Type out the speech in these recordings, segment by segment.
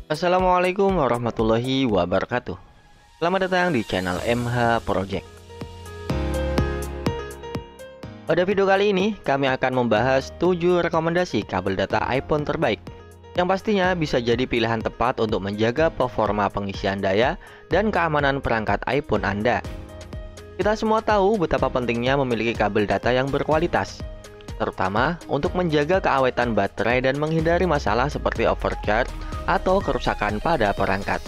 Assalamualaikum warahmatullahi wabarakatuh. Selamat datang di channel MH Project. Pada video kali ini kami akan membahas 7 rekomendasi kabel data iPhone terbaik yang pastinya bisa jadi pilihan tepat untuk menjaga performa pengisian daya dan keamanan perangkat iPhone Anda. Kita semua tahu betapa pentingnya memiliki kabel data yang berkualitas, terutama untuk menjaga keawetan baterai dan menghindari masalah seperti overcharge atau kerusakan pada perangkat.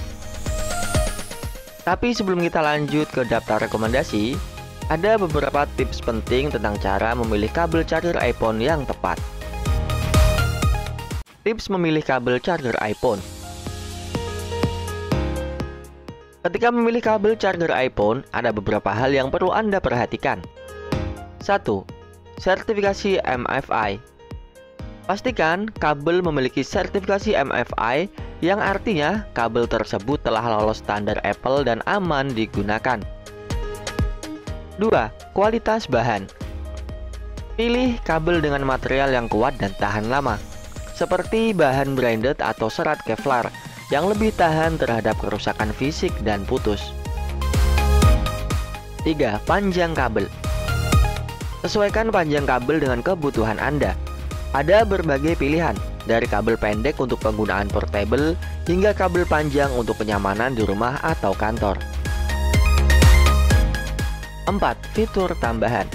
Tapi sebelum kita lanjut ke daftar rekomendasi, ada beberapa tips penting tentang cara memilih kabel charger iPhone yang tepat. Tips memilih kabel charger iPhone. Ketika memilih kabel charger iPhone, ada beberapa hal yang perlu Anda perhatikan. 1. Sertifikasi MFI. Pastikan kabel memiliki sertifikasi MFI, yang artinya kabel tersebut telah lolos standar Apple dan aman digunakan. 2. Kualitas bahan. Pilih kabel dengan material yang kuat dan tahan lama, seperti bahan branded atau serat Kevlar yang lebih tahan terhadap kerusakan fisik dan putus. 3. Panjang kabel. Sesuaikan panjang kabel dengan kebutuhan Anda. Ada berbagai pilihan, dari kabel pendek untuk penggunaan portable hingga kabel panjang untuk kenyamanan di rumah atau kantor. 4. Fitur tambahan.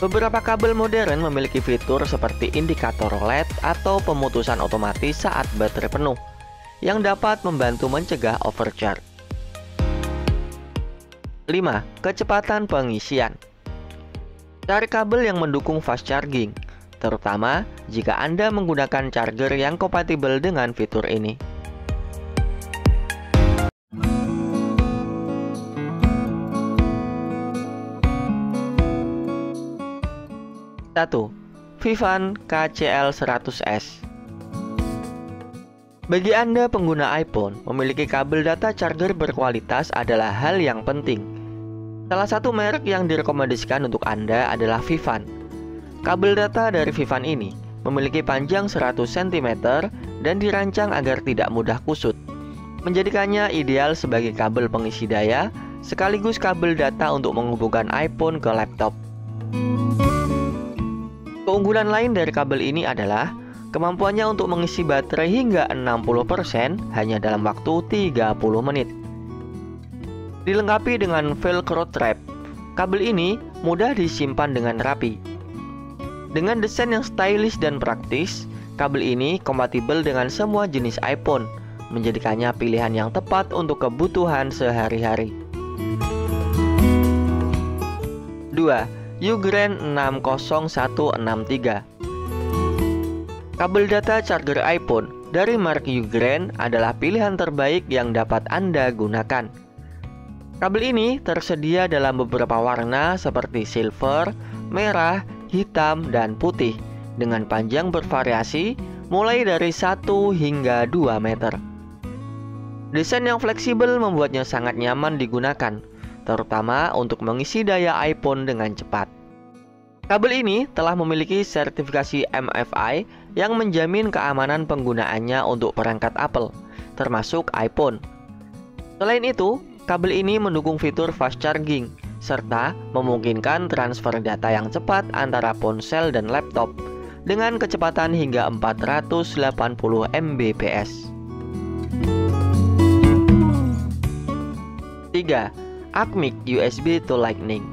Beberapa kabel modern memiliki fitur seperti indikator LED atau pemutusan otomatis saat baterai penuh, yang dapat membantu mencegah overcharge. 5. Kecepatan pengisian. Cari kabel yang mendukung fast charging, terutama jika Anda menggunakan charger yang kompatibel dengan fitur ini. 1. Vivan KCL100S. Bagi Anda pengguna iPhone, memiliki kabel data charger berkualitas adalah hal yang penting. Salah satu merek yang direkomendasikan untuk Anda adalah Vivan. Kabel data dari Vivan ini memiliki panjang 100 cm dan dirancang agar tidak mudah kusut, menjadikannya ideal sebagai kabel pengisi daya sekaligus kabel data untuk menghubungkan iPhone ke laptop. Keunggulan lain dari kabel ini adalah kemampuannya untuk mengisi baterai hingga 60% hanya dalam waktu 30 menit. Dilengkapi dengan Velcro Trap, kabel ini mudah disimpan dengan rapi. Dengan desain yang stylish dan praktis, kabel ini kompatibel dengan semua jenis iPhone, menjadikannya pilihan yang tepat untuk kebutuhan sehari-hari. 2. Ugreen 60163. Kabel data charger iPhone dari merek Ugreen adalah pilihan terbaik yang dapat Anda gunakan. Kabel ini tersedia dalam beberapa warna seperti silver, merah, hitam, dan putih dengan panjang bervariasi mulai dari 1 hingga 2 meter. Desain yang fleksibel membuatnya sangat nyaman digunakan, terutama untuk mengisi daya iPhone dengan cepat. Kabel ini telah memiliki sertifikasi MFI yang menjamin keamanan penggunaannya untuk perangkat Apple, termasuk iPhone. Selain itu, kabel ini mendukung fitur fast charging serta memungkinkan transfer data yang cepat antara ponsel dan laptop dengan kecepatan hingga 480 Mbps. 3. Acmic USB to Lightning.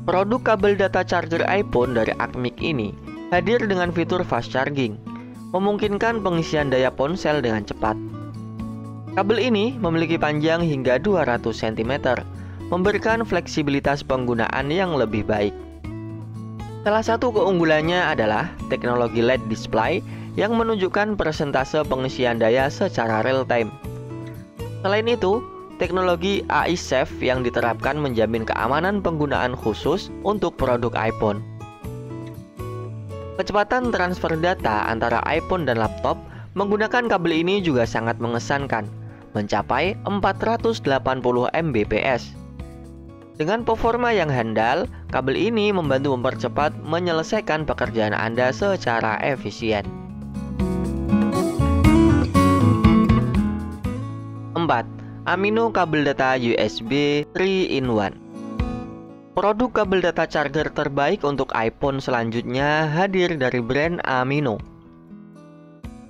Produk kabel data charger iPhone dari Acmic ini hadir dengan fitur fast charging, memungkinkan pengisian daya ponsel dengan cepat. Kabel ini memiliki panjang hingga 200 cm, memberikan fleksibilitas penggunaan yang lebih baik. Salah satu keunggulannya adalah teknologi LED display yang menunjukkan persentase pengisian daya secara real time. Selain itu, teknologi AI Safe yang diterapkan menjamin keamanan penggunaan khusus untuk produk iPhone. Kecepatan transfer data antara iPhone dan laptop menggunakan kabel ini juga sangat mengesankan, mencapai 480 Mbps. Dengan performa yang handal, kabel ini membantu mempercepat menyelesaikan pekerjaan Anda secara efisien. Keempat, Amino kabel data USB 3-in-1. Produk kabel data charger terbaik untuk iPhone selanjutnya hadir dari brand Amino.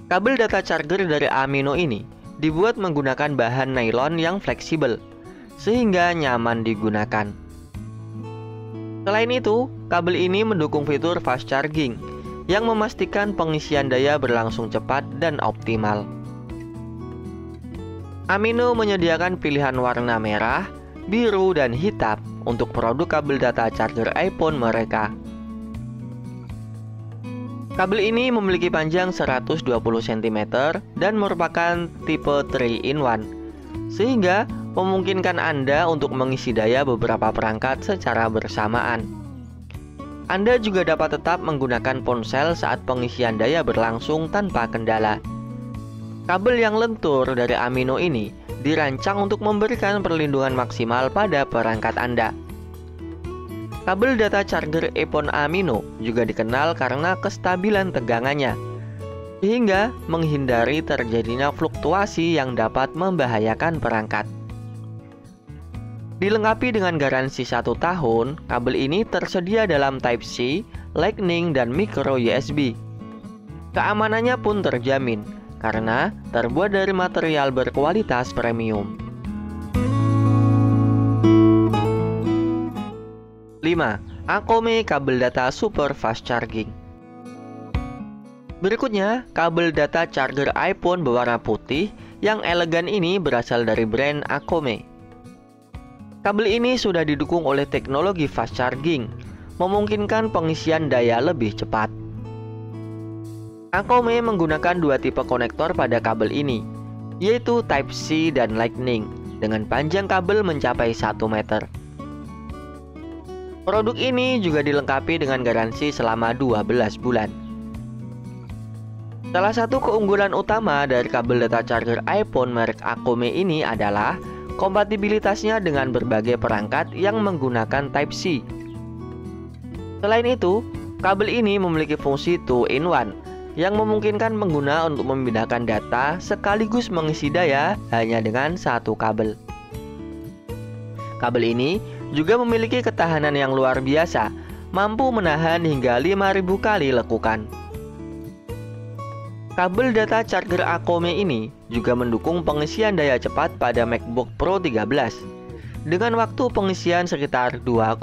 Kabel data charger dari Amino ini dibuat menggunakan bahan nilon yang fleksibel, sehingga nyaman digunakan. Selain itu, kabel ini mendukung fitur fast charging yang memastikan pengisian daya berlangsung cepat dan optimal. Amino menyediakan pilihan warna merah, biru, dan hitam untuk produk kabel data charger iPhone mereka. Kabel ini memiliki panjang 120 cm dan merupakan tipe 3-in-1, sehingga memungkinkan Anda untuk mengisi daya beberapa perangkat secara bersamaan. Anda juga dapat tetap menggunakan ponsel saat pengisian daya berlangsung tanpa kendala. Kabel yang lentur dari Amino ini dirancang untuk memberikan perlindungan maksimal pada perangkat Anda. Kabel data charger iPhone Amino juga dikenal karena kestabilan tegangannya, sehingga menghindari terjadinya fluktuasi yang dapat membahayakan perangkat. Dilengkapi dengan garansi 1 tahun, kabel ini tersedia dalam Type-C, Lightning, dan Micro USB. Keamanannya pun terjamin, karena terbuat dari material berkualitas premium. 5. Acome kabel data super fast charging. Berikutnya, kabel data charger iPhone berwarna putih yang elegan ini berasal dari brand Acome. Kabel ini sudah didukung oleh teknologi fast charging, memungkinkan pengisian daya lebih cepat. Acome menggunakan 2 tipe konektor pada kabel ini, yaitu Type-C dan Lightning, dengan panjang kabel mencapai 1 meter. Produk ini juga dilengkapi dengan garansi selama 12 bulan. Salah satu keunggulan utama dari kabel data charger iPhone merek Acome ini adalah kompatibilitasnya dengan berbagai perangkat yang menggunakan Type-C. Selain itu, kabel ini memiliki fungsi 2-in-1 yang memungkinkan pengguna untuk memindahkan data sekaligus mengisi daya hanya dengan 1 kabel. Kabel ini juga memiliki ketahanan yang luar biasa, mampu menahan hingga 5.000 kali lekukan. Kabel data charger Acome ini juga mendukung pengisian daya cepat pada MacBook Pro 13 dengan waktu pengisian sekitar 2,5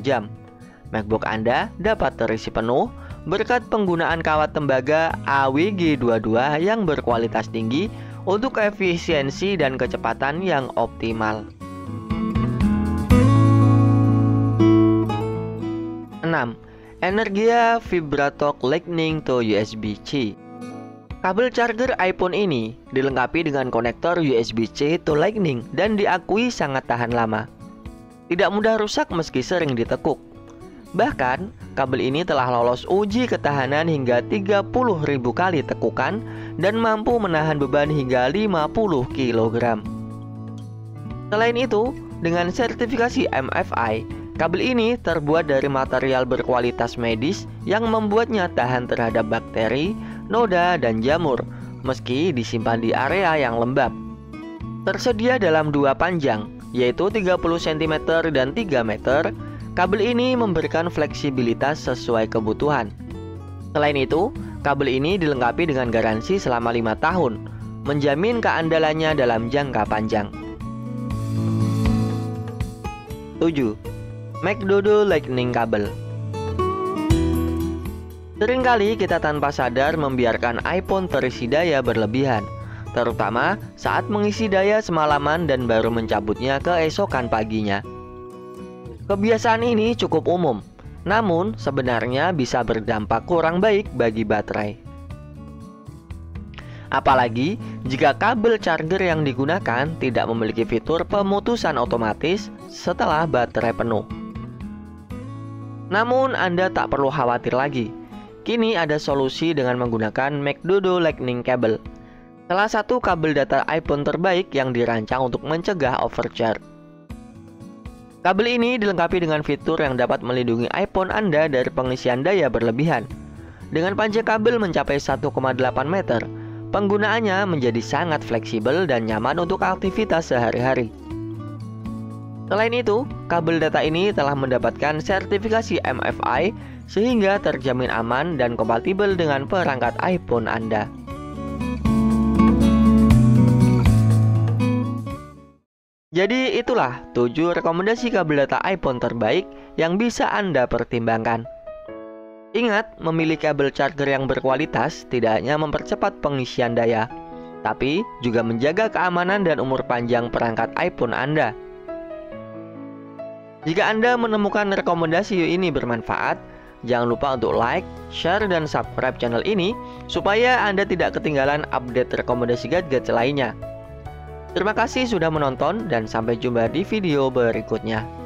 jam. MacBook Anda dapat terisi penuh berkat penggunaan kawat tembaga AWG22 yang berkualitas tinggi untuk efisiensi dan kecepatan yang optimal. 6. Energia Vibratalk Lightning to USB-C. Kabel charger iPhone ini dilengkapi dengan konektor USB-C to Lightning dan diakui sangat tahan lama. Tidak mudah rusak meski sering ditekuk. Bahkan, kabel ini telah lolos uji ketahanan hingga 30.000 kali tekukan dan mampu menahan beban hingga 50 kg. Selain itu, dengan sertifikasi MFI, kabel ini terbuat dari material berkualitas medis yang membuatnya tahan terhadap bakteri, noda, dan jamur, meski disimpan di area yang lembab. Tersedia dalam 2 panjang, yaitu 30 cm dan 3 meter. Kabel ini memberikan fleksibilitas sesuai kebutuhan. Selain itu, kabel ini dilengkapi dengan garansi selama 5 tahun, menjamin keandalannya dalam jangka panjang. 7. MacDodo Lightning Kabel. Seringkali kita tanpa sadar membiarkan iPhone terisi daya berlebihan, terutama saat mengisi daya semalaman dan baru mencabutnya keesokan paginya. Kebiasaan ini cukup umum, namun sebenarnya bisa berdampak kurang baik bagi baterai. Apalagi jika kabel charger yang digunakan tidak memiliki fitur pemutusan otomatis setelah baterai penuh. Namun Anda tak perlu khawatir lagi. Kini ada solusi dengan menggunakan MacDodo Lightning Cable, salah satu kabel data iPhone terbaik yang dirancang untuk mencegah overcharge. Kabel ini dilengkapi dengan fitur yang dapat melindungi iPhone Anda dari pengisian daya berlebihan. Dengan panjang kabel mencapai 1,8 meter, Penggunaannya menjadi sangat fleksibel dan nyaman untuk aktivitas sehari-hari. Selain itu, kabel data ini telah mendapatkan sertifikasi MFI sehingga terjamin aman dan kompatibel dengan perangkat iPhone Anda. Jadi itulah 7 rekomendasi kabel data iPhone terbaik yang bisa Anda pertimbangkan. Ingat, memilih kabel charger yang berkualitas tidak hanya mempercepat pengisian daya, tapi juga menjaga keamanan dan umur panjang perangkat iPhone Anda. Jika Anda menemukan rekomendasi ini bermanfaat, jangan lupa untuk like, share, dan subscribe channel ini supaya Anda tidak ketinggalan update rekomendasi gadget lainnya. Terima kasih sudah menonton dan sampai jumpa di video berikutnya.